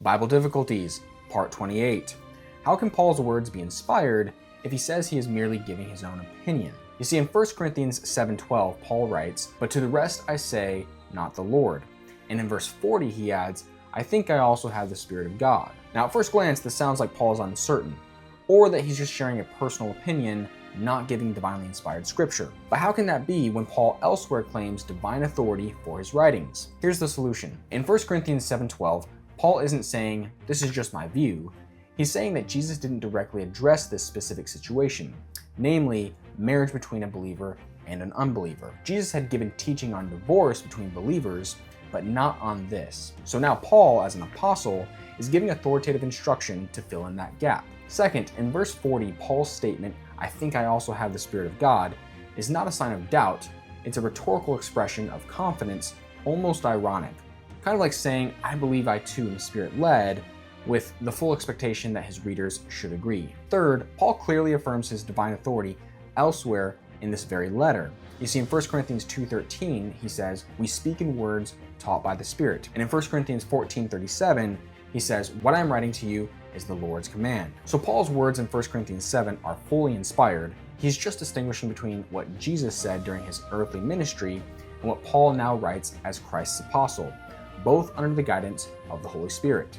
Bible Difficulties, Part 28. How can Paul's words be inspired if he says he is merely giving his own opinion? You see, in 1 Corinthians 7:12, Paul writes, "But to the rest I say, not the Lord." And in verse 40 he adds, "I think I also have the Spirit of God." Now at first glance this sounds like Paul is uncertain, or that he's just sharing a personal opinion, not giving divinely inspired scripture. But how can that be when Paul elsewhere claims divine authority for his writings? Here's the solution. In 1 Corinthians 7:12, Paul isn't saying, "This is just my view." He's saying that Jesus didn't directly address this specific situation, namely marriage between a believer and an unbeliever. Jesus had given teaching on divorce between believers, but not on this. So now Paul, as an apostle, is giving authoritative instruction to fill in that gap. Second, in verse 40, Paul's statement, "I think I also have the Spirit of God," is not a sign of doubt, it's a rhetorical expression of confidence, almost ironic. Kind of like saying, "I believe I too am Spirit-led," with the full expectation that his readers should agree. Third, Paul clearly affirms his divine authority elsewhere in this very letter. You see, in 1 Corinthians 2:13, he says, "We speak in words taught by the Spirit." And in 1 Corinthians 14:37, he says, "What I am writing to you is the Lord's command." So Paul's words in 1 Corinthians 7 are fully inspired. He's just distinguishing between what Jesus said during his earthly ministry and what Paul now writes as Christ's apostle, both under the guidance of the Holy Spirit.